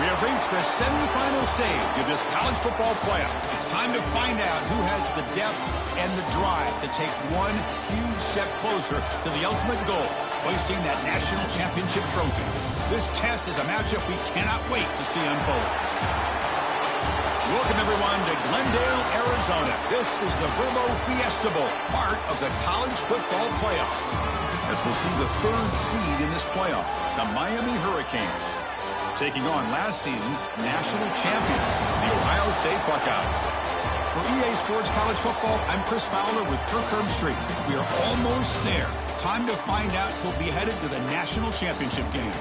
We have reached the semifinal stage of this college football playoff. It's time to find out who has the depth and the drive to take one huge step closer to the ultimate goal, hoisting that national championship trophy. This test is a matchup we cannot wait to see unfold. Welcome, everyone, to Glendale, Arizona. This is the Verbo Fiesta Bowl, part of the college football playoff. As we'll see the third seed in this playoff, the Miami Hurricanes, taking on last season's national champions, the Ohio State Buckeyes. For EA Sports College Football, I'm Chris Fowler with Kirk Herbstreit. We are almost there. Time to find out who'll be headed to the national championship game.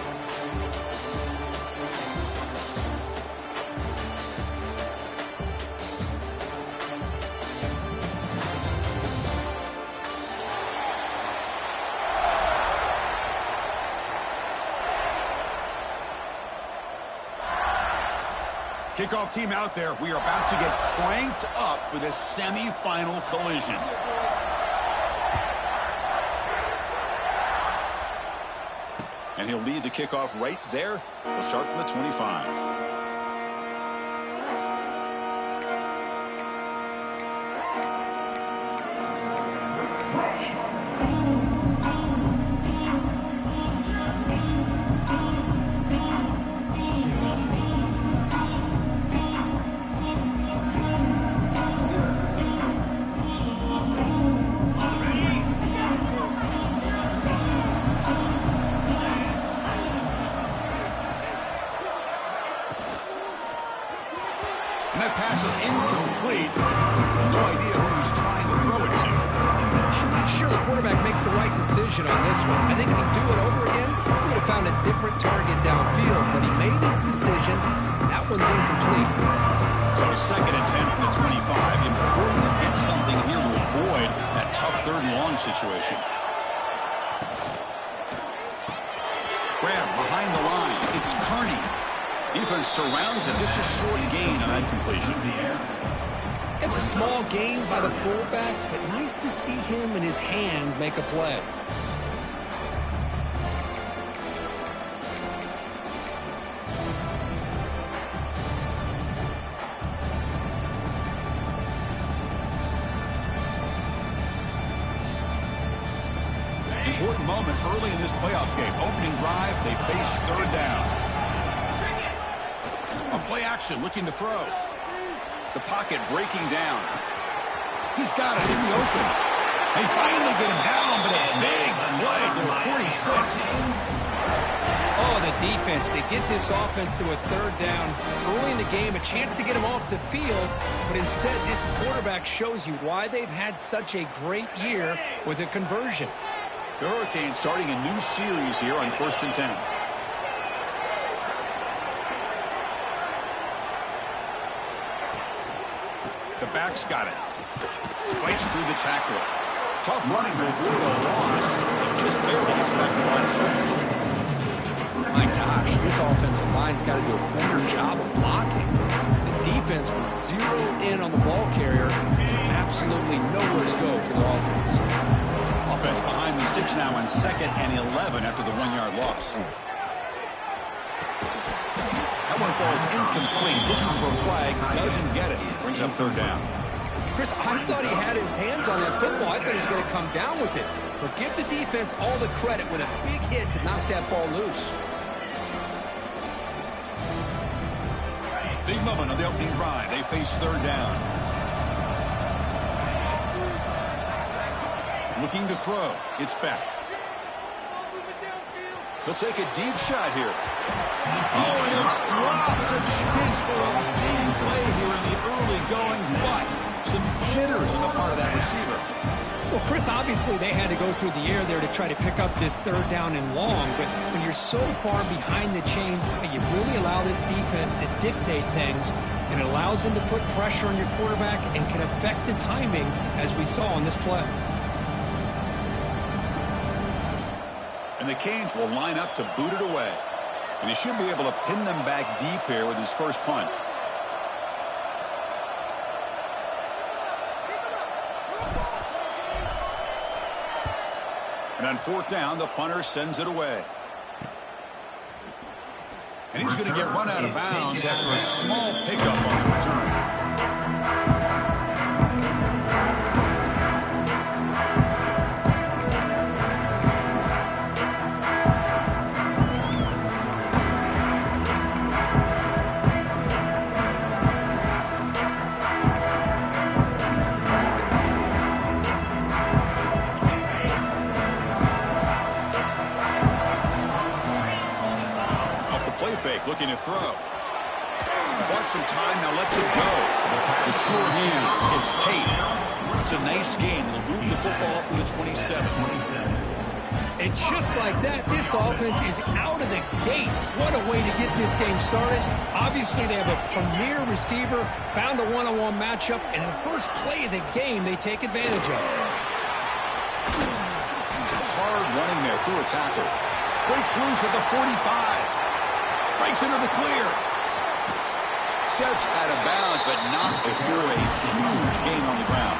Kickoff team out there. We are about to get cranked up for this semifinal collision. And he'll lead the kickoff right there. He'll start from the 25. And that pass is incomplete. No idea who he's trying to throw it to. I'm not sure the quarterback makes the right decision on this one. I think if he'd do it over again, he would have found a different target downfield. But he made his decision. That one's incomplete. So second and 10 from the 25. Important to get something here to avoid that tough third and long situation. Grab behind the line. It's Carney. Defense surrounds him. Just a short gain on that completion. It's a small gain by the fullback, but nice to see him and his hands make a play. Important moment early in this playoff game. Opening drive, they face third down. On play action, looking to throw. The pocket breaking down. He's got it in the open. They finally get him down, but a big play to the 46. Oh, the defense. They get this offense to a third down early in the game, a chance to get him off the field, but instead this quarterback shows you why they've had such a great year with a conversion. The Hurricanes starting a new series here on 1st and 10. The back's got it. Fights through the tackle. Tough running to avoid a loss. And just barely gets back to the line of scrimmage. My gosh, this offensive line's got to do a better job of blocking. The defense was zeroed in on the ball carrier. Absolutely nowhere to go for the offense. Offense behind the 6 now on 2nd and 11 after the 1-yard loss. That one falls incomplete. Looking for a flag. Doesn't get it. Brings up third down. Chris, I thought he had his hands on that football. I thought he was going to come down with it. But give the defense all the credit with a big hit to knock that ball loose. Big moment on the opening drive. They face third down. Looking to throw. It's back. He'll take a deep shot here. Oh, and it's dropped. A chance for a big play here in the early going, but some jitters on the part of that receiver. Well, Chris, obviously they had to go through the air there to try to pick up this third down and long, but when you're so far behind the chains, you really allow this defense to dictate things, and it allows them to put pressure on your quarterback and can affect the timing, as we saw on this play. And the Canes will line up to boot it away. And he should be able to pin them back deep here with his first punt. And on 4th down, the punter sends it away. And he's going to get run out of bounds after a small pickup on the return. Fake, looking to throw. Bought some time, now lets it go. The sure hands, it's Tate. It's a nice game. We'll move the football up to the 27. And just like that, this offense is out of the gate. What a way to get this game started. Obviously, they have a premier receiver, found a one-on-one matchup, and in the first play of the game, they take advantage of it. It's a hard running there through a tackle. Breaks loose at the 45. Breaks into the clear. Steps out of bounds, but not before a huge gain on the ground.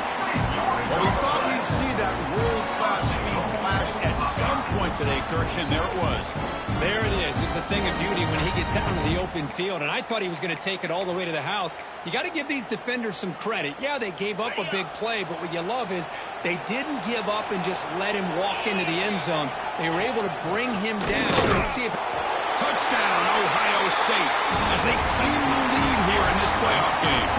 Well, we thought we'd see that world-class speed flash at some point today, Kirk, and there it was. There it is. It's a thing of beauty when he gets out into the open field, and I thought he was going to take it all the way to the house. You got to give these defenders some credit. Yeah, they gave up a big play, but what you love is they didn't give up and just let him walk into the end zone. They were able to bring him down and see if... Touchdown, Ohio State, as they claim the lead here in this playoff game.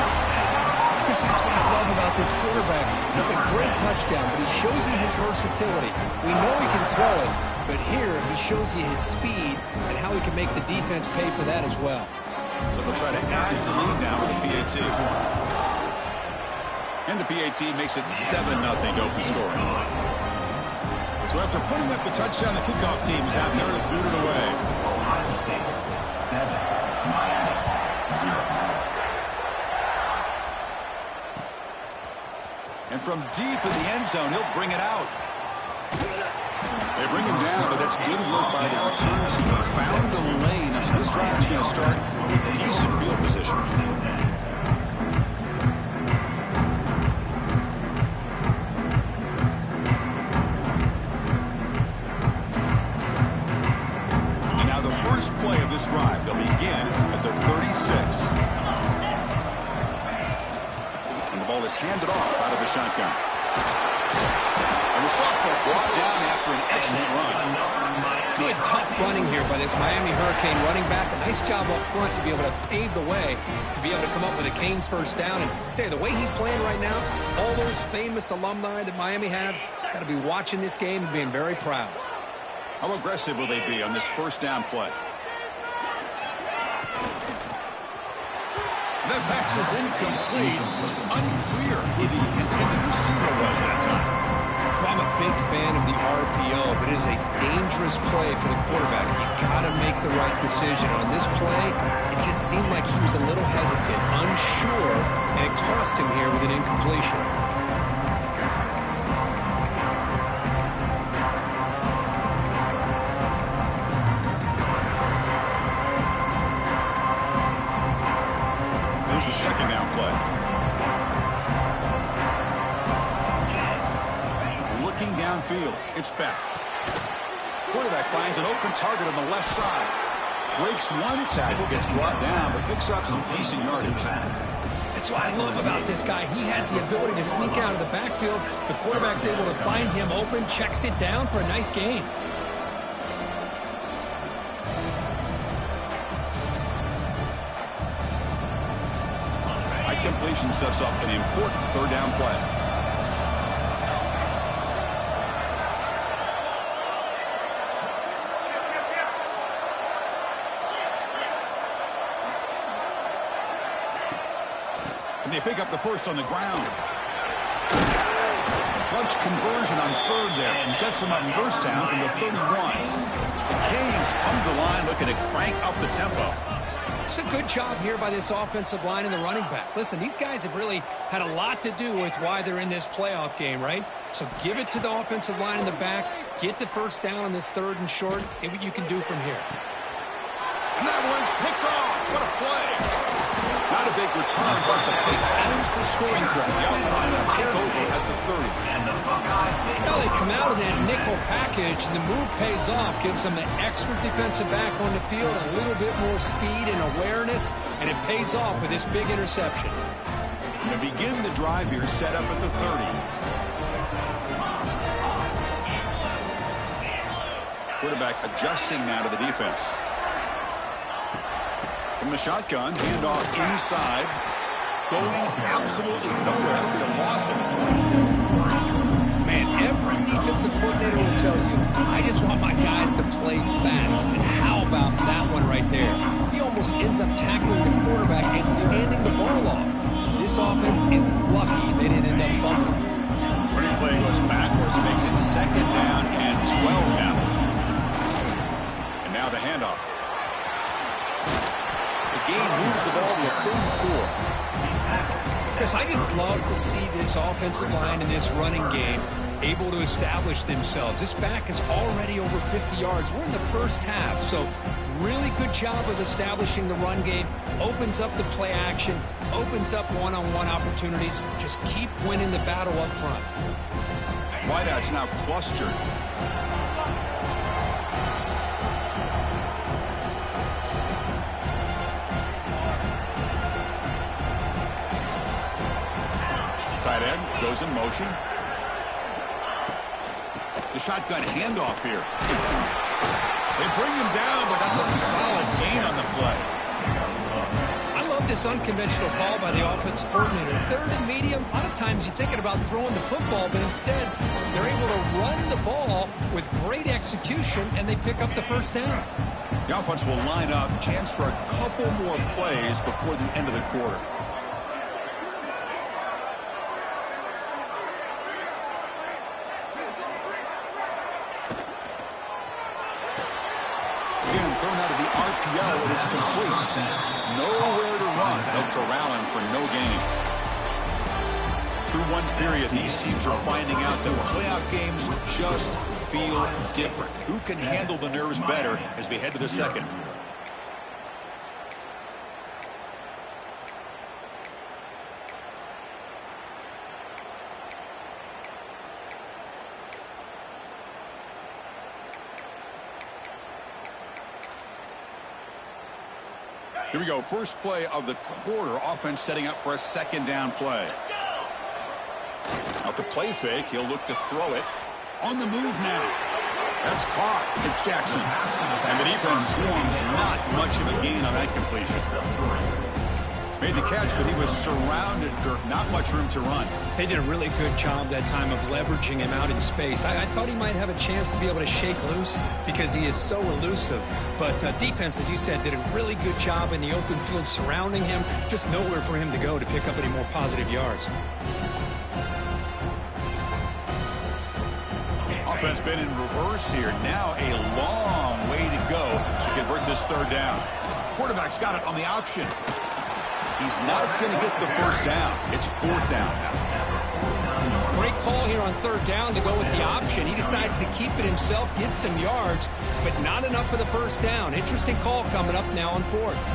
Because that's what I love about this quarterback. It's a great touchdown, but he shows you his versatility. We know he can throw it, but here he shows you his speed and how he can make the defense pay for that as well. So they'll try to add to the lead now with the PAT. And the PAT makes it 7-0 to open scoring. So after putting up the touchdown, the kickoff team is out there to boot it away. And from deep in the end zone, he'll bring it out. They bring him down, but that's good work by the return team. Found the lane, and so this drive's going to start with decent field position. Play of this drive. They'll begin at the 36. And the ball is handed off out of the shotgun. And the softball brought down after an excellent run. Good, tough running here by this Miami Hurricane running back. A nice job up front to be able to pave the way, to be able to come up with a Canes first down. And I tell you, the way he's playing right now, all those famous alumni that Miami have, got to be watching this game and being very proud. How aggressive will they be on this first down play? That pass is incomplete. Unclear who the intended receiver was that time. I'm a big fan of the RPO, but it is a dangerous play for the quarterback. You got to make the right decision. On this play, it just seemed like he was a little hesitant, unsure, and it cost him here with an incompletion. The second down play. Looking downfield. It's back. Quarterback finds an open target on the left side. Breaks one tackle, gets brought down, but picks up some decent yardage. That's what I love about this guy. He has the ability to sneak out of the backfield. The quarterback's able to find him open, checks it down for a nice gain. Completion sets up an important third down play. Can they pick up the first on the ground? Clutch conversion on third there and sets them up first down from the 31. The Canes come to the line looking to crank up the tempo. It's a good job here by this offensive line and the running back. Listen, these guys have really had a lot to do with why they're in this playoff game, right? So give it to the offensive line in the back. Get the first down on this third and short. See what you can do from here. And that one's picked off. What a play. Not a big return, but the pick ends the scoring threat. The offense will now take over at the 30. Well, they come out of that nickel package, and the move pays off, gives them an extra defensive back on the field, a little bit more speed and awareness, and it pays off with this big interception. To begin the drive here, set up at the 30. Quarterback adjusting now to the defense. From the shotgun, handoff inside. Going absolutely nowhere. That'll be a loss of it. Man, every defensive coordinator will tell you, I just want my guys to play fast. And how about that one right there? He almost ends up tackling the quarterback as he's handing the ball off. This offense is lucky they didn't end up fumbling. Running play goes backwards, makes it 2nd down and 12 now. And now the handoff. The game moves the ball to a 34. Chris, I just love to see this offensive line and this running game able to establish themselves. This back is already over 50 yards. We're in the first half, so really good job of establishing the run game. Opens up the play action, opens up one-on-one opportunities. Just keep winning the battle up front. Wideouts now clustered. Tight end goes in motion. The shotgun handoff here. They bring him down, but that's a solid gain on the play. I love this unconventional call by the offensive coordinator. 3rd and medium, a lot of times you're thinking about throwing the football, but instead they're able to run the ball with great execution, and they pick up the 1st down. The offense will line up. Chance for a couple more plays before the end of the quarter. Thrown out of the RPO, and it's complete. Nowhere to run. They'll corral him for no gain. Through one period, these teams are finding out that playoff games just feel different. Who can handle the nerves better as we head to the 2nd? Here we go. First play of the quarter. Offense setting up for a 2nd down play. Off the play fake, he'll look to throw it. On the move now. That's caught. It's Jackson. And the defense swarms. Not much of a gain on that completion. Made the catch, but he was surrounded. Not much room to run. They did a really good job that time of leveraging him out in space. I thought he might have a chance to be able to shake loose because he is so elusive. But defense, as you said, did a really good job in the open field surrounding him. Just nowhere for him to go to pick up any more positive yards. Offense been in reverse here. Now a long way to go to convert this 3rd down. Quarterback's got it on the option. He's not going to get the 1st down. It's 4th down now. Great call here on 3rd down to go with the option. He decides to keep it himself, get some yards, but not enough for the 1st down. Interesting call coming up now on 4th.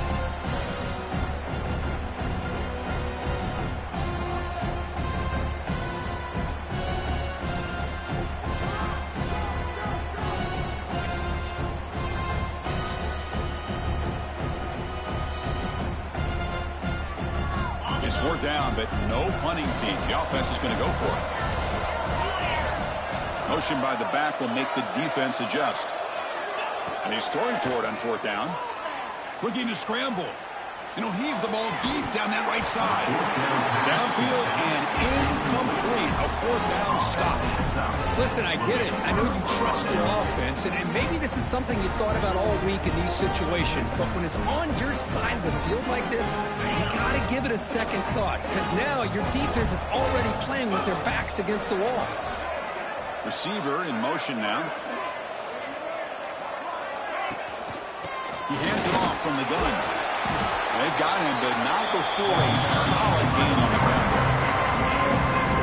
It's 4th down, but no punting team. The offense is going to go for it. Motion by the back will make the defense adjust. And he's throwing for it on 4th down. Looking to scramble. And he'll heave the ball deep down that right side. Downfield and incomplete. A 4th down stop. Listen, I get it. I know you trust your offense, and maybe this is something you thought about all week in these situations, but when it's on your side of the field like this, you got to give it a second thought, because now your defense is already playing with their backs against the wall. Receiver in motion now. He hands it off from the gun. They've got him, but not before a solid gain on the ground.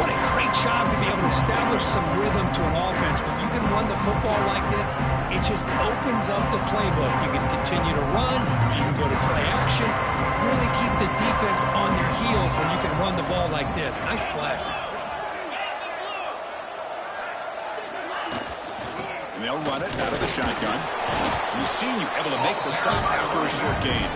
What a great job to be able to establish some rhythm to an offense. When you can run the football like this, it just opens up the playbook. You can continue to run. You can go to play action. And really keep the defense like this. Nice play. And they'll run it out of the shotgun. You've seen you able to make the stop after a short gain.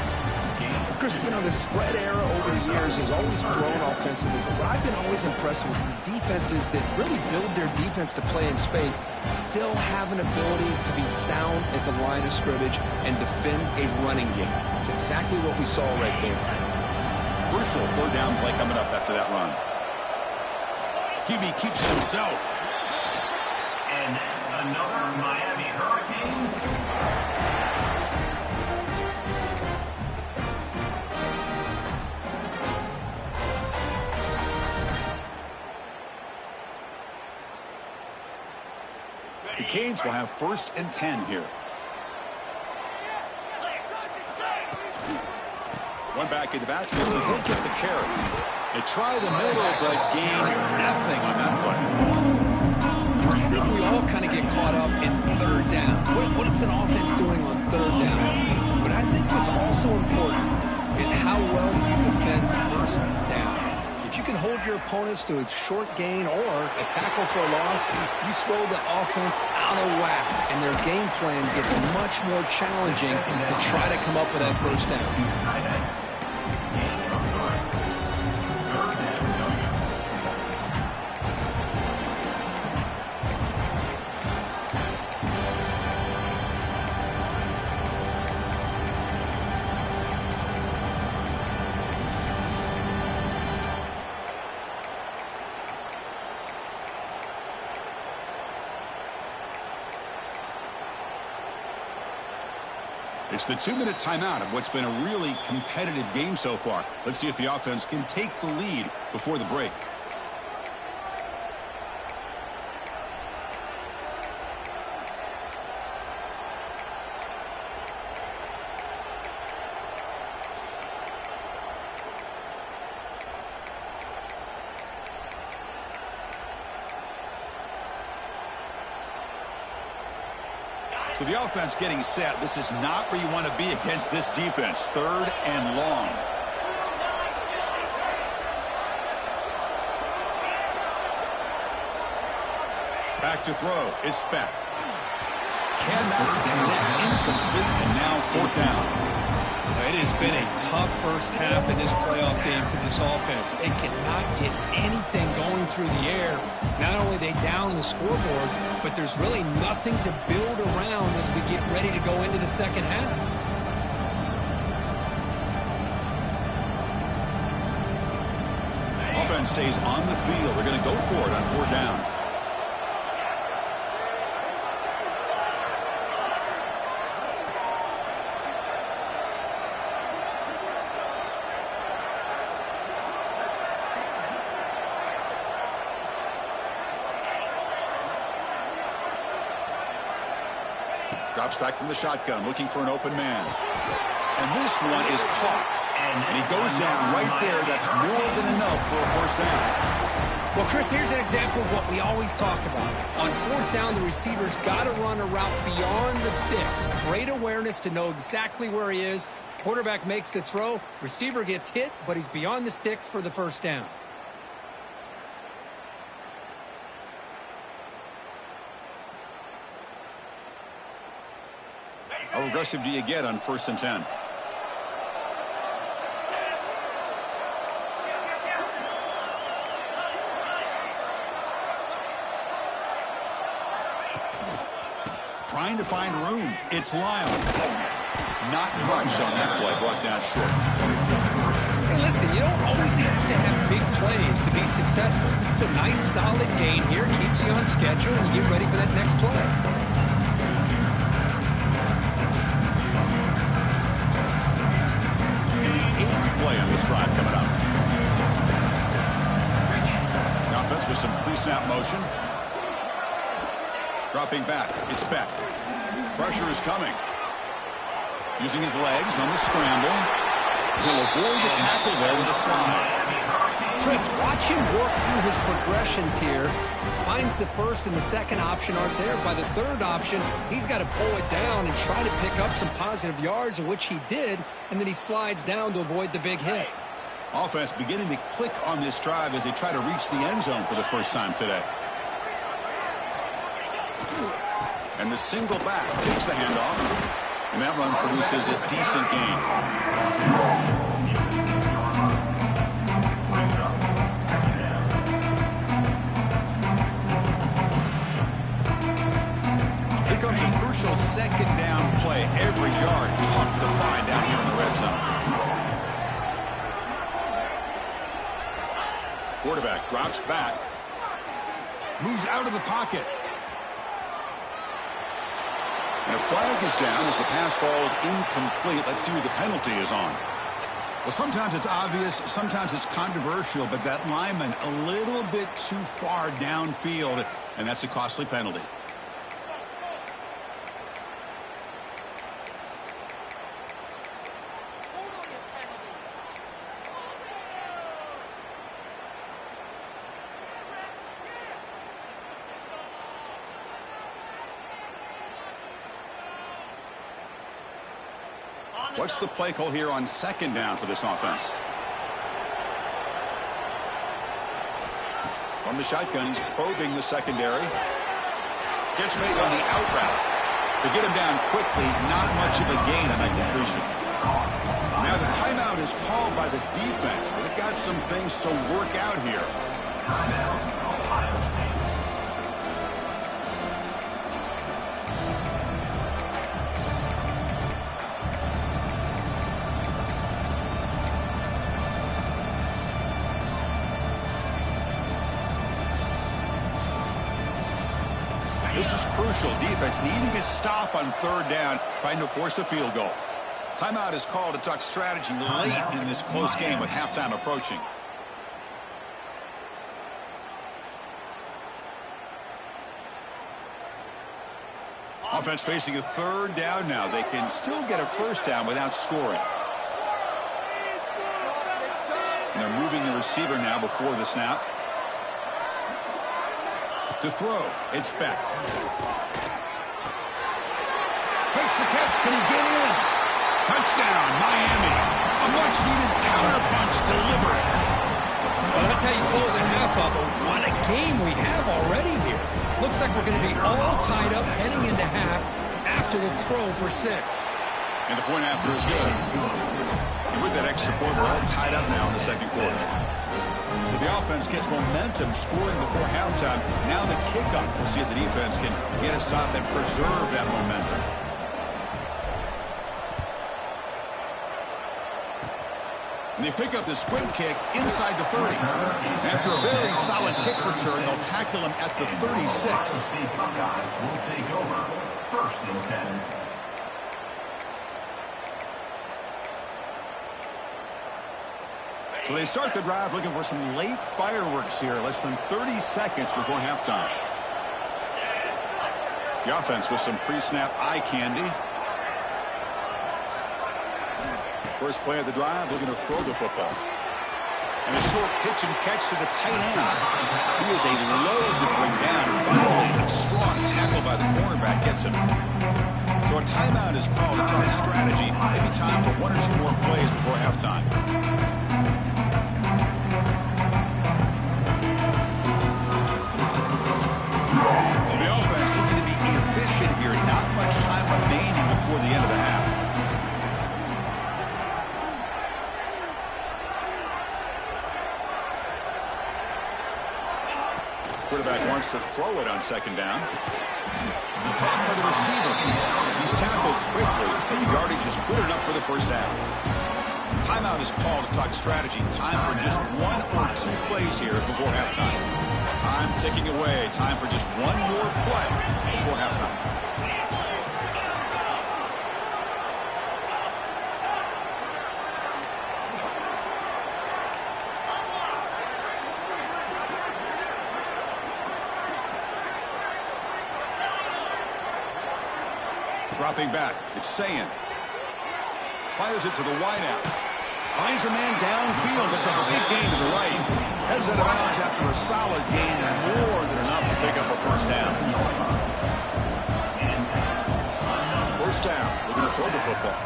Chris, you know, the spread era over the years has always grown offensively, but what I've been always impressed with defenses that really build their defense to play in space still have an ability to be sound at the line of scrimmage and defend a running game. It's exactly what we saw right there. Crucial third down play coming up after that run. QB keeps it himself. And another Miami Hurricanes. The Canes will have 1st and 10 here. One back in the backfield, and he'll get the carry. They try the middle, but gain nothing on that play. I think we all kind of get caught up in third down. What is an offense doing on third down? But I think what's also important is how well you defend first down. If you can hold your opponents to a short gain or a tackle for a loss, you throw the offense out of whack, and their game plan gets much more challenging to try to come up with that first down. It's the 2-minute timeout of what's been a really competitive game so far. Let's see if the offense can take the lead before the break. So the offense getting set. This is not where you want to be against this defense. 3rd and long. Back to throw. It's Speck. Cannot connect, incomplete, and now 4th down. It has been a tough first half in this playoff game for this offense. They cannot get anything going through the air. Not only are they down the scoreboard, but there's really nothing to build around as we get ready to go into the second half. Offense stays on the field. They're going to go for it on 4th down. Drops back from the shotgun, looking for an open man. And this one is caught. And he goes down right there. That's more than enough for a 1st down. Well, Chris, here's an example of what we always talk about. On 4th down, the receiver's got to run a route beyond the sticks. Great awareness to know exactly where he is. Quarterback makes the throw. Receiver gets hit, but he's beyond the sticks for the 1st down. How aggressive do you get on 1st and 10? Trying to find room. It's Lyle. Not much on that play. Brought down short. Hey, listen, you don't always have to have big plays to be successful. It's a nice, solid gain here. Keeps you on schedule, and you get ready for that next play. Play on this drive coming up. The offense with some pre-snap motion. Dropping back. It's Beck. Pressure is coming. Using his legs on the scramble. He'll avoid the tackle there with a slide. Chris, watch him work through his progressions here. Finds the first and the second option aren't there. By the third option, he's got to pull it down and try to pick up some positive yards, of which he did, and then he slides down to avoid the big hit. Offense beginning to click on this drive as they try to reach the end zone for the first time today. And the single back takes the handoff. And that run produces a decent gain. Here comes a crucial second down play. Every yard tough to find down here in the red zone. Quarterback drops back. Moves out of the pocket. And a flag is down as the pass falls incomplete. Let's see who the penalty is on. Well, sometimes it's obvious, sometimes it's controversial, but that lineman a little bit too far downfield, and that's a costly penalty. What's the play call here on second down for this offense? From the shotgun, he's probing the secondary. Gets made on the out route. To get him down quickly, not much of a gain on that completion. Now the timeout is called by the defense. They've got some things to work out here. Timeout, Ohio State. This is crucial. Defense needing a stop on third down, trying to force a field goal. Timeout is called to talk strategy late in this close game with halftime approaching. Offense facing a third down now. They can still get a first down without scoring. And they're moving the receiver now before the snap. To throw, it's Beck. Makes the catch. Can he get in? Touchdown, Miami. A much-needed counterpunch delivered. Well, that's how you close a half up. What a game we have already here. Looks like we're going to be all tied up heading into half after the throw for 6. And the point after is good. And with that extra point, we're all tied up now in the second quarter. So the offense gets momentum scoring before halftime. Now the kickoff. We'll see if the defense can get a stop and preserve that momentum. And they pick up the squib kick inside the 30. And after a very solid kick return, they'll tackle him at the 36. Buckeyes will take over. 1st and 10. So they start the drive looking for some late fireworks here, less than 30 seconds before halftime. The offense with some pre-snap eye candy. First play of the drive, looking to throw the football. And a short pitch and catch to the tight end. He is a load to bring down. Finally, a strong tackle by the cornerback gets him. So a timeout is called to talk strategy. Maybe time for 1 or 2 more plays before halftime. Here, not much time remaining before the end of the half. Quarterback wants to throw it on second down. Caught by the receiver. He's tackled quickly, but the yardage is good enough for the first down. Timeout is called to talk strategy. Time for just 1 or 2 plays here before halftime. Time ticking away. Time for just 1 more play before halftime. Dropping back, it's Sayin. Fires it to the wideout. Finds a man downfield. It's a big gain to the right. Heads out of bounds after a solid gain and more than enough to pick up a first down. First down, looking to throw the football.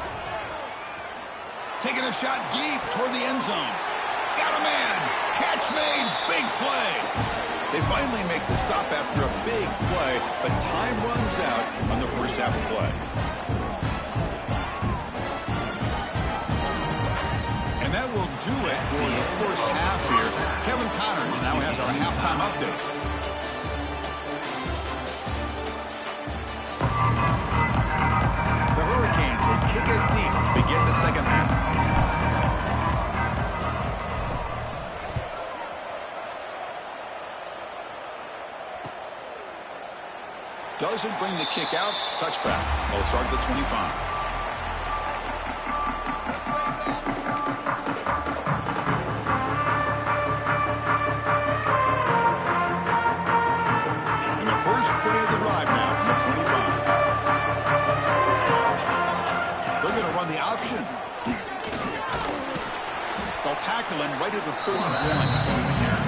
Taking a shot deep toward the end zone. man. Catch made. Big play. They finally make the stop after a big play, but time runs out on the first half of play. And that will do it for the first half here. Kevin Connors now has our halftime update. The Hurricanes will kick it deep to begin the second half. Doesn't bring the kick out. Touchback. They'll start at the 25. And the first play of the drive now from the 25. They're going to run the option. They'll tackle him right at the 31.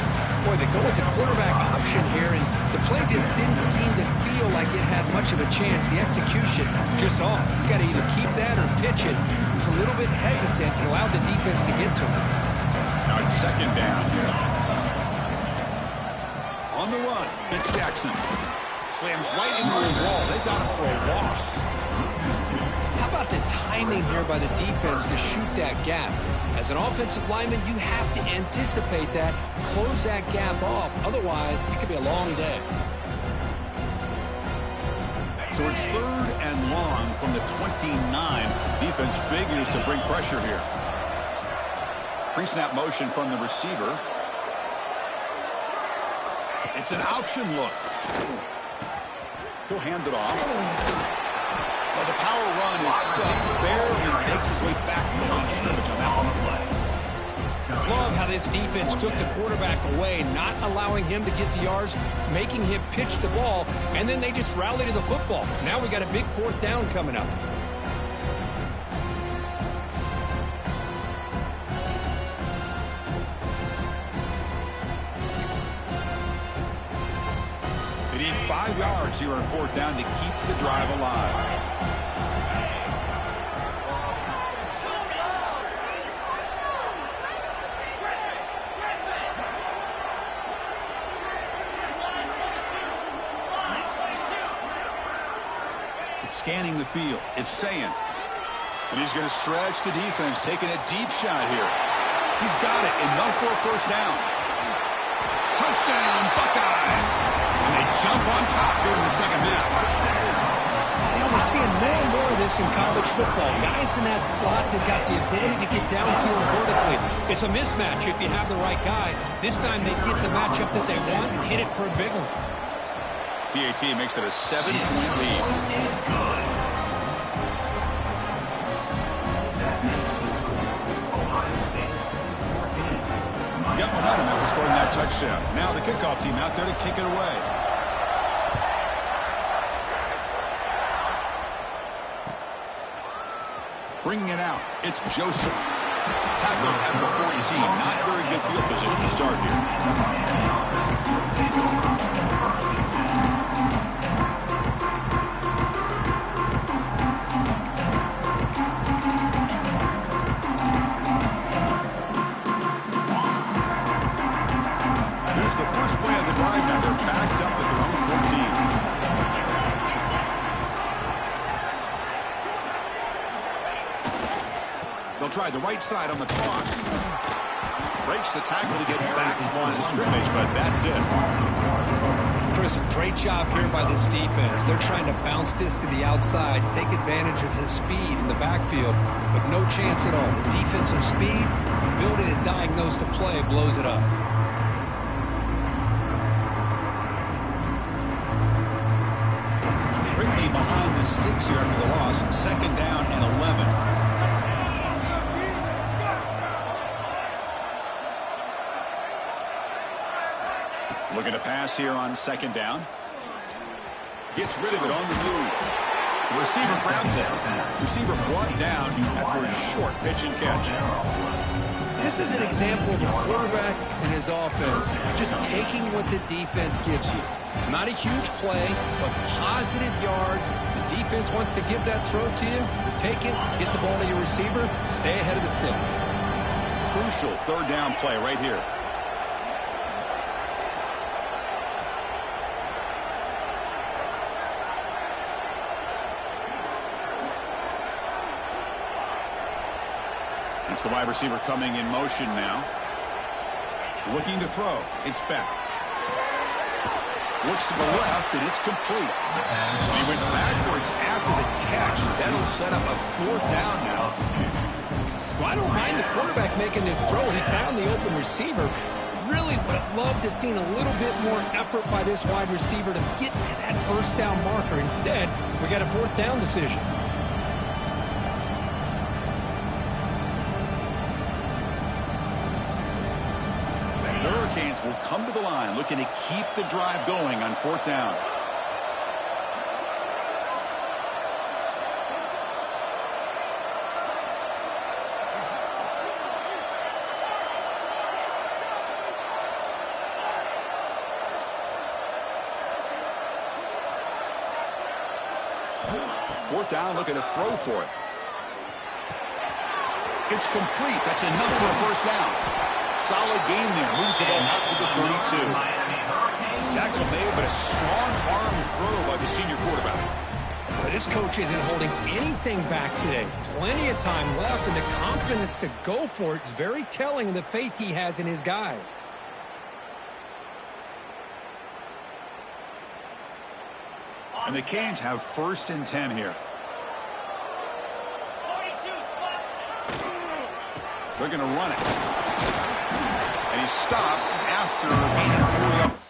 Boy, they go with the quarterback option here, and the play just didn't seem to feel like it had much of a chance. The execution just off. You got to either keep that or pitch it. He was a little bit hesitant and allowed the defense to get to him. Now it's second down here. On the run, it's Jackson. Slams right into the wall. They got him for a loss. How about the timing here by the defense to shoot that gap? As an offensive lineman, you have to anticipate that, close that gap off. Otherwise, it could be a long day. So it's third and long from the 29. Defense figures to bring pressure here. Pre-snap motion from the receiver. It's an option look. He'll hand it off. Well, the power run is stuffed. Barely makes his way back to the line of scrimmage on that one. Love how this defense took the quarterback away, not allowing him to get the yards, making him pitch the ball, and then they just rally to the football. Now we got a big fourth down coming up. They need 5 yards here on fourth down to keep the drive alive. Scanning the field. It's Sayin. And he's going to stretch the defense, taking a deep shot here. He's got it. Enough for a first down. Touchdown, Buckeyes. And they jump on top here in the second half. Yeah, we're seeing more and more of this in college football. Guys in that slot that got the ability to get downfield vertically. It's a mismatch if you have the right guy. This time they get the matchup that they want, hit it for a big one. PAT makes it a 7-point lead. Got momentum after scoring that touchdown. Now the kickoff team out there to kick it away. Bringing it out, it's Joseph. Tackled at the 14. Not very good field position to start here. Here's the first play of the drive now. They're backed up at their own 14. They'll try the right side on the toss. Breaks the tackle to get back to the line of scrimmage, but that's it. Chris, a great job here by this defense. They're trying to bounce this to the outside, take advantage of his speed in the backfield, but no chance at all. The defensive speed, building and diagnosed to play, blows it up. Ricky behind the sticks here after the loss. Second down and 11. Looking to pass here on second down. Gets rid of it on the move. The receiver grabs it. Receiver brought down after a short pitch and catch. This is an example of a quarterback and his offense just taking what the defense gives you. Not a huge play, but positive yards. The defense wants to give that throw to you. You take it, get the ball to your receiver, stay ahead of the sticks. crucial third down play right here. It's the wide receiver coming in motion now. Looking to throw. It's back. Looks to the left, and it's complete. And he went backwards after the catch. That'll set up a fourth down now. Well, I don't mind the quarterback making this throw. He found the open receiver. Really would have loved to have seen a little bit more effort by this wide receiver to get to that first down marker. Instead, we got a fourth down decision. Will come to the line looking to keep the drive going on fourth down. Fourth down, looking to throw for it. It's complete. That's enough for a first down. Solid gain there. Moves the ball out to the 32. Tackle made, but a strong arm throw by the senior quarterback. But this coach isn't holding anything back today. Plenty of time left, and the confidence to go for it is very telling of the faith he has in his guys. And the Canes have 1st and 10 here. They're going to run it. And he stopped after gaining 4 yards.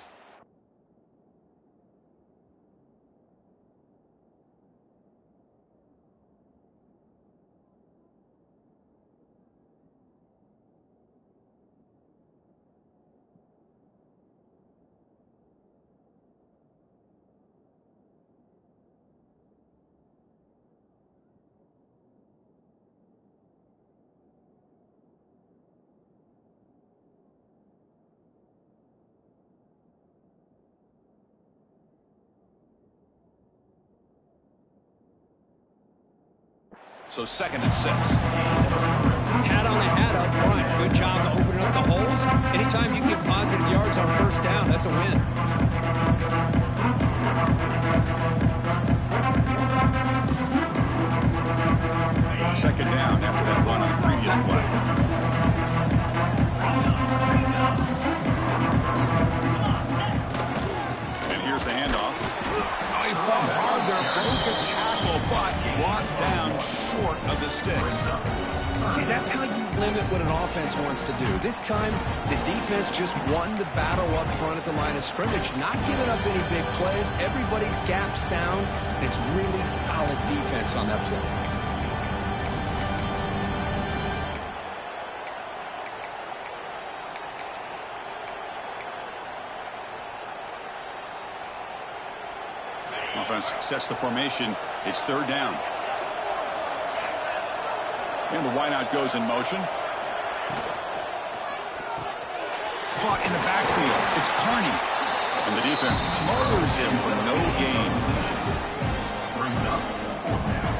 So 2nd and 6. Hat on the hat up front. Good job opening up the holes. Anytime you can get positive yards on first down, that's a win. 2nd down after that run on the previous play. And here's the handoff. Oh, he fought hard there, broke a tackle, but brought down short of the sticks. See, that's how you limit what an offense wants to do. This time, the defense just won the battle up front at the line of scrimmage, not giving up any big plays. Everybody's gap sound, and it's really solid defense on that play. Offense sets the formation. It's 3rd down. And the wideout goes in motion. Caught in the backfield. It's Carney. And the defense smothers him for no gain. Brings up 4th down.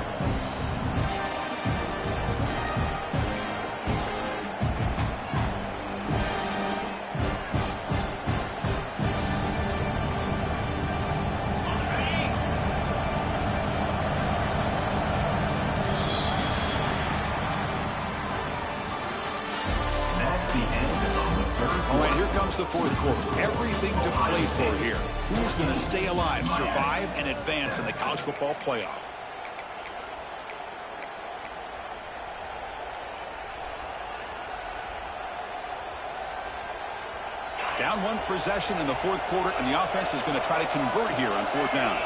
All right, here comes the 4th quarter. Everything to play for here. Who's going to stay alive, survive, and advance in the college football playoff? Down 1 possession in the 4th quarter, and the offense is going to try to convert here on 4th down.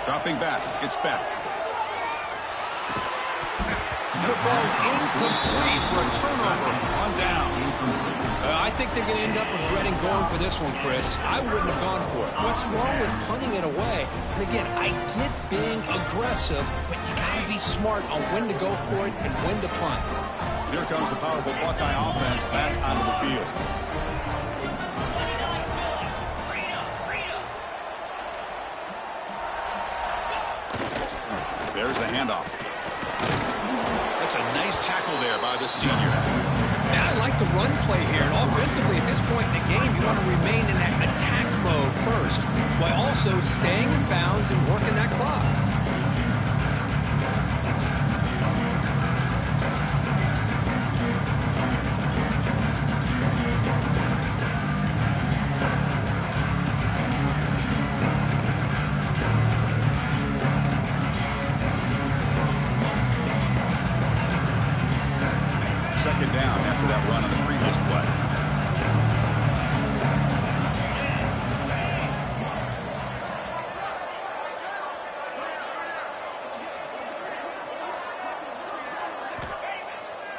Dropping back. It's back. And it falls incomplete for a turnover on downs. I think they're going to end up regretting going for this one, Chris. I wouldn't have gone for it. What's wrong with punting it away? And again, I get being aggressive, but you got to be smart on when to go for it and when to punt. Here comes the powerful Buckeye offense back onto the field. There's the handoff. That's a nice tackle there by the senior. Yeah, I like the run play here. And offensively, at this point in the game, you want to remain in that attack mode first, while also staying in bounds and working that clock. Second down after that run on the previous play.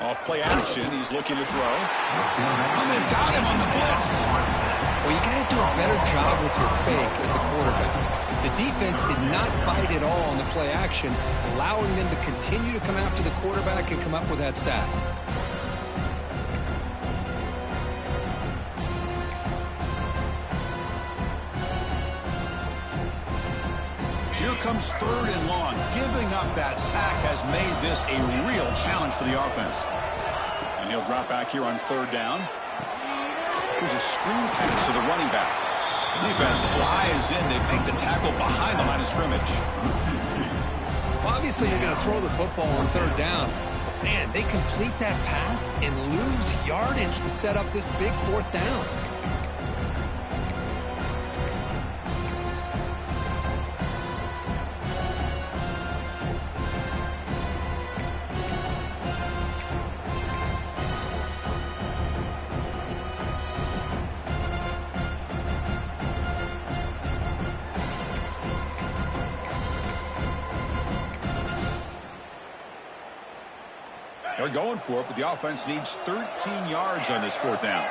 Off play action, he's looking to throw. And they've got him on the blitz. Well, you got to do a better job with your fake as the quarterback. The defense did not bite at all on the play action, allowing them to continue to come after the quarterback and come up with that sack. Here comes third and long. Giving up that sack has made this a real challenge for the offense. And he'll drop back here on third down. Here's a screen pass to the running back. Defense flies in. They make the tackle behind the line of scrimmage. Well, obviously, you're going to throw the football on third down. Man, they complete that pass and lose yardage to set up this big fourth down. They're going for it, but the offense needs 13 yards on this fourth down.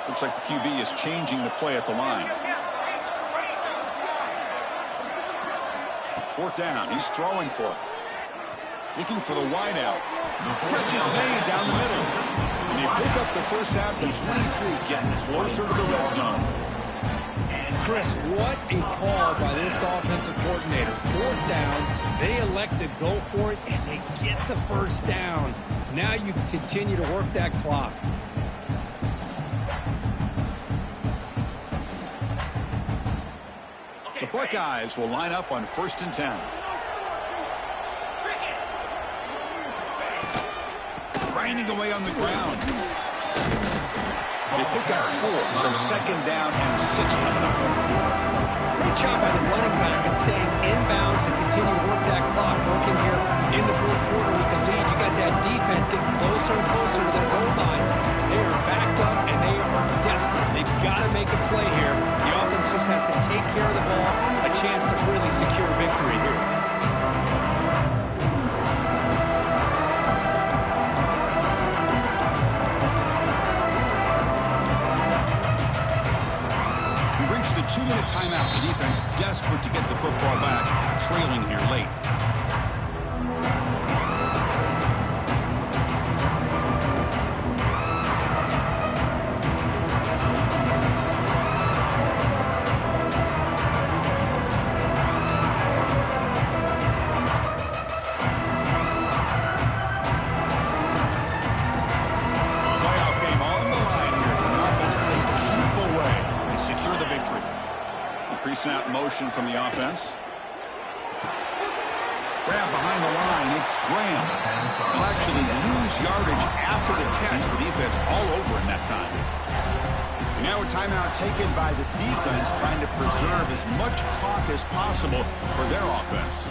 Looks like the QB is changing the play at the line. Fourth down. He's throwing for it. Looking for the wide out. Catch is made down the middle. And they pick up the first half at 23, getting closer to the red zone. Chris, what a call by this offensive coordinator. Fourth down, they elect to go for it, and they get the first down. Now you can continue to work that clock. The Buckeyes will line up on 1st and 10. Grinding away on the ground. They pick up 4, so second down and 6 coming up. Great job by the running back of staying inbounds to continue to work that clock. Working here in the fourth quarter with the lead. You got that defense getting closer and closer to their goal line. They are backed up and they are desperate. They've got to make a play here. The offense just has to take care of the ball. A chance to really secure victory here. The 2-minute timeout. The defense desperate to get the football back, trailing here late. Playoff game on the line here. The offense played keep away and secure the victory. Pre-snap motion from the offense. Grab behind the line. It's Graham. He'll actually lose yardage after the catch. The defense all over in that time. And now a timeout taken by the defense, trying to preserve as much clock as possible for their offense.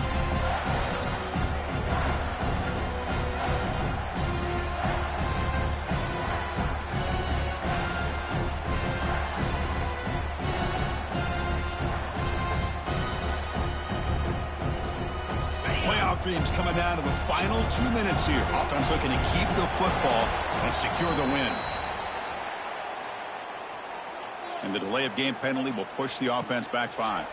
Themes coming down to the final 2 minutes here. Offense looking to keep the football and secure the win. And the delay of game penalty will push the offense back 5.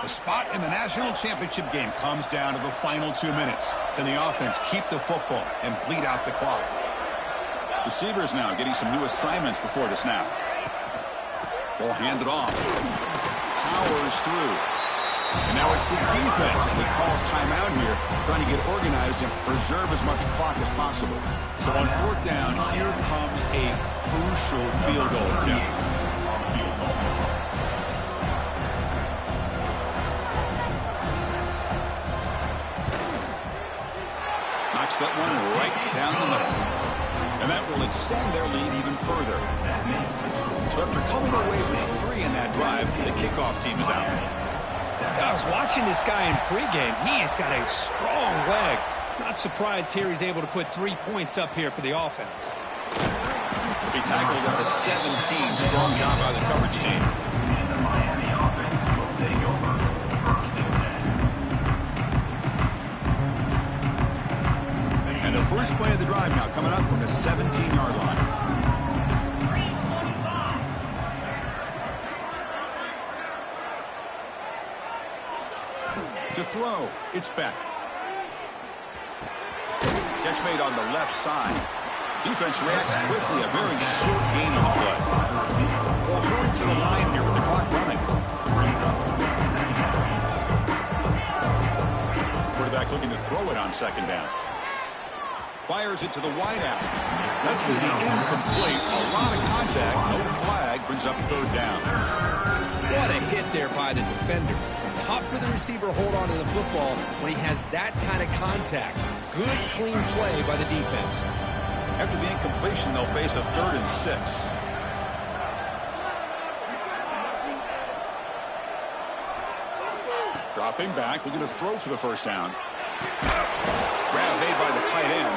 The spot in the national championship game comes down to the final 2 minutes. Can the offense keep the football and bleed out the clock? Receivers now getting some new assignments before the snap. Ball handed off. Powers through. And now it's the defense that calls timeout here, trying to get organized and preserve as much clock as possible. So on fourth down, here comes a crucial field goal attempt. Knocks that one right down the middle. And that will extend their lead even further. So after coming away with 3 in that drive, the kickoff team is out. I was watching this guy in pregame. He has got a strong leg. Not surprised here he's able to put 3 points up here for the offense. He tackled at the 17. Strong job by the coverage team. And the Miami offense will take over. First and 10. And the first play of the drive now coming up from the 17-yard line. To throw, it's Beck. Catch made on the left side. Defense reacts quickly, a very short gain on the play. Well, hurry to the line here with the clock running. Quarterback looking to throw it on second down. Fires it to the wideout. That's going to be incomplete. A lot of contact, no flag, brings up third down. What a hit there by the defender. Tough for the receiver to hold on to the football when he has that kind of contact. Good, clean play by the defense. After the incompletion, they'll face a 3rd and 6. Dropping back, looking to throw for the first down. Grab made by the tight end.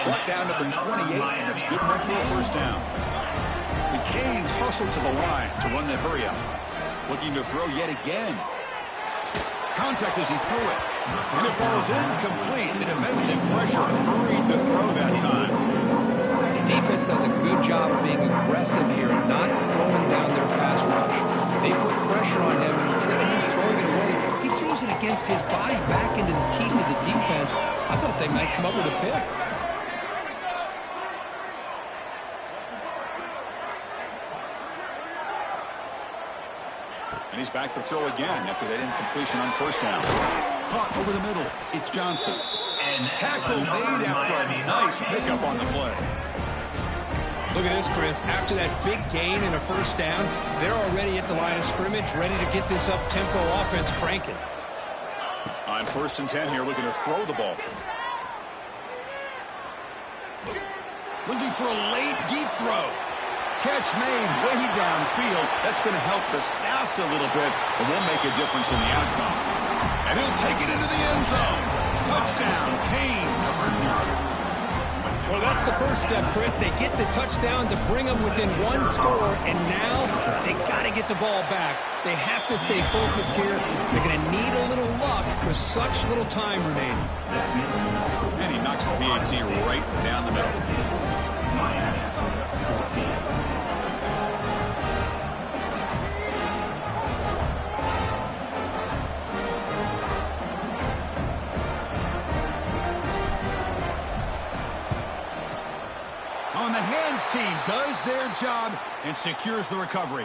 Brought down to the 28, and it's good enough for a first down. The Canes hustle to the line to run the hurry up. Looking to throw yet again. Contact as he threw it. And it falls incomplete. The defensive pressure hurried the throw that time. The defense does a good job of being aggressive here and not slowing down their pass rush. They put pressure on him, and instead of him throwing it away, he throws it against his body back into the teeth of the defense. I thought they might come up with a pick. And he's back to throw again after that incompletion on first down. Caught over the middle. It's Johnson. Tackle made after a nice pickup on the play. Look at this, Chris. After that big gain and a first down, they're already at the line of scrimmage, ready to get this up-tempo offense cranking. On first and 10 here, looking to throw the ball. Looking for a late, deep throw. Catch made way downfield. That's going to help the stats a little bit, but won't make a difference in the outcome. And he'll take it into the end zone. Touchdown, Canes. Well, that's the first step, Chris. They get the touchdown to bring them within 1 score, and now they got to get the ball back. They have to stay focused here. They're going to need a little luck with such little time remaining. And he knocks the PAT right down the middle. On the hands team does their job and secures the recovery.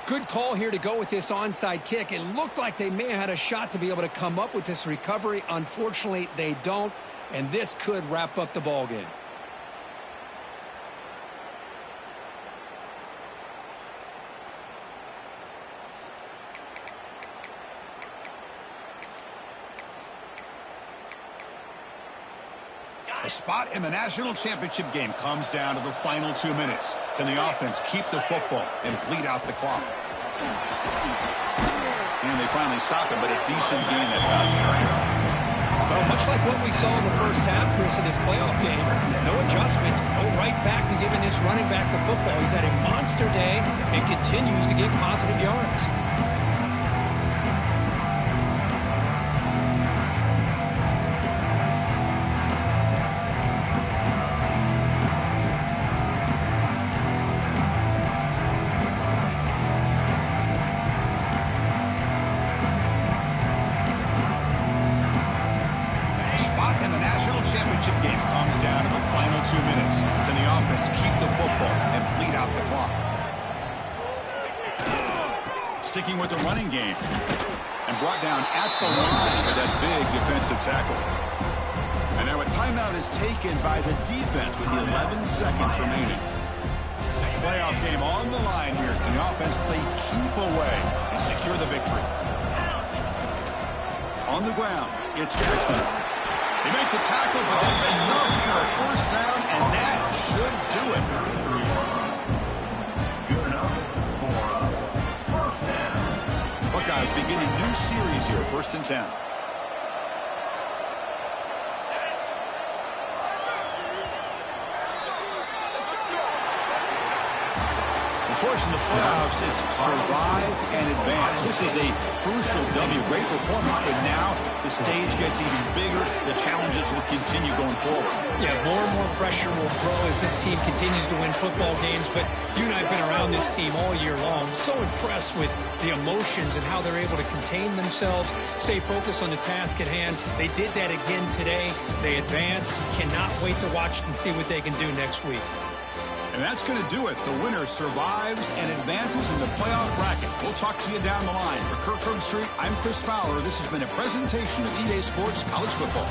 Good call here to go with this onside kick. It looked like they may have had a shot to be able to come up with this recovery. Unfortunately, they don't, and this could wrap up the ball game. A spot in the national championship game comes down to the final 2 minutes. Can the offense keep the football and bleed out the clock? And they finally stop it, but a decent gain that time. Well, much like what we saw in the first half, Chris, in this playoff game, no adjustments, go right back to giving this running back the football. He's had a monster day and continues to get positive yards. Spot in the national championship game comes down to the final 2 minutes. Can the offense keep the football and bleed out the clock? Sticking with the running game. And brought down at the line with that big defensive tackle. And now a timeout is taken by the defense with the 11 seconds remaining. Playoff game on the line here. Can the offense play keep away and secure the victory? On the ground, it's Jackson. They make the tackle, but that's enough for a first down, and that should do it. Good enough for first down. Buckeyes beginning new series here, 1st and 10. Of course, in the playoffs, it's survive and advance. This is a crucial W. Great performance, but now the stage gets even bigger. The challenges will continue going forward. Yeah, more and more pressure will grow as this team continues to win football games. But you and I have been around this team all year long. So impressed with the emotions and how they're able to contain themselves, stay focused on the task at hand. They did that again today. They advance. Cannot wait to watch and see what they can do next week. And that's going to do it. The winner survives and advances in the playoff bracket. We'll talk to you down the line. For Kirk Herbstreit, I'm Chris Fowler. This has been a presentation of EA Sports College Football.